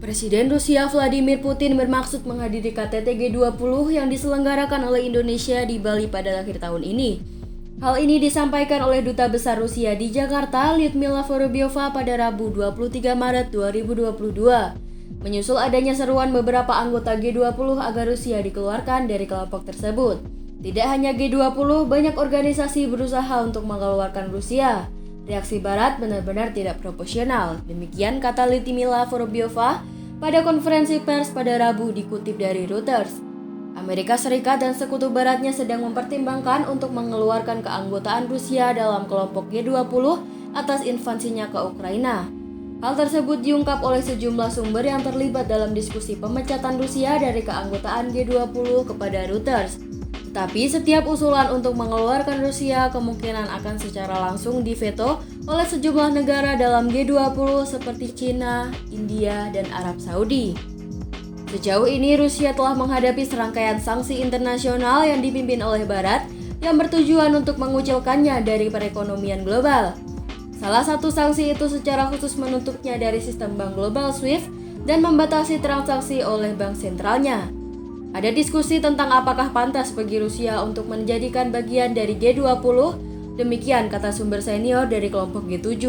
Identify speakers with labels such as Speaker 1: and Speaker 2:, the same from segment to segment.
Speaker 1: Presiden Rusia Vladimir Putin bermaksud menghadiri KTT G20 yang diselenggarakan oleh Indonesia di Bali pada akhir tahun ini. Hal ini disampaikan oleh Duta Besar Rusia di Jakarta, Lyudmila Vorobyova pada Rabu 23 Maret 2022. Menyusul adanya seruan beberapa anggota G20 agar Rusia dikeluarkan dari kelompok tersebut. Tidak hanya G20, banyak organisasi berusaha untuk mengeluarkan Rusia. Reaksi Barat benar-benar tidak proporsional. Demikian kata Lyudmila Vorobyova pada konferensi pers pada Rabu dikutip dari Reuters. Amerika Serikat dan sekutu baratnya sedang mempertimbangkan untuk mengeluarkan keanggotaan Rusia dalam kelompok G20 atas invasinya ke Ukraina. Hal tersebut diungkap oleh sejumlah sumber yang terlibat dalam diskusi pemecatan Rusia dari keanggotaan G20 kepada Reuters. Tetapi setiap usulan untuk mengeluarkan Rusia kemungkinan akan secara langsung diveto oleh sejumlah negara dalam G20 seperti China, India, dan Arab Saudi. Sejauh ini Rusia telah menghadapi serangkaian sanksi internasional yang dipimpin oleh Barat yang bertujuan untuk mengucilkannya dari perekonomian global. Salah satu sanksi itu secara khusus menutupnya dari sistem bank global SWIFT dan membatasi transaksi oleh bank sentralnya. Ada diskusi tentang apakah pantas bagi Rusia untuk menjadikan bagian dari G20, demikian kata sumber senior dari kelompok G7.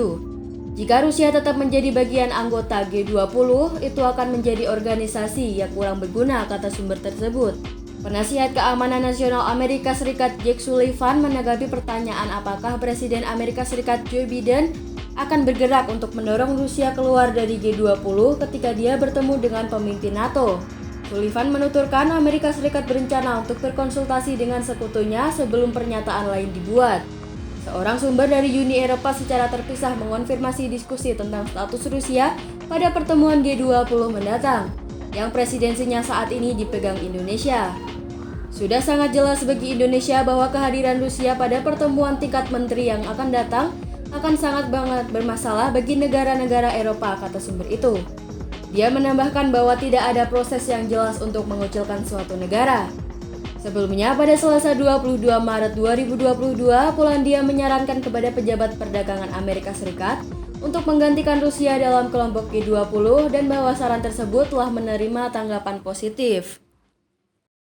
Speaker 1: Jika Rusia tetap menjadi bagian anggota G20, itu akan menjadi organisasi yang kurang berguna, kata sumber tersebut. Penasihat Keamanan Nasional Amerika Serikat Jake Sullivan menanggapi pertanyaan apakah Presiden Amerika Serikat Joe Biden akan bergerak untuk mendorong Rusia keluar dari G20 ketika dia bertemu dengan pemimpin NATO. Sullivan menuturkan Amerika Serikat berencana untuk berkonsultasi dengan sekutunya sebelum pernyataan lain dibuat. Seorang sumber dari Uni Eropa secara terpisah mengonfirmasi diskusi tentang status Rusia pada pertemuan G20 mendatang, yang presidensinya saat ini dipegang Indonesia. Sudah sangat jelas bagi Indonesia bahwa kehadiran Rusia pada pertemuan tingkat menteri yang akan datang akan sangat banget bermasalah bagi negara-negara Eropa, kata sumber itu. Dia menambahkan bahwa tidak ada proses yang jelas untuk mengucilkan suatu negara. Sebelumnya, pada Selasa 22 Maret 2022, Polandia menyarankan kepada pejabat perdagangan Amerika Serikat untuk menggantikan Rusia dalam kelompok G20 dan bahwa saran tersebut telah menerima tanggapan positif.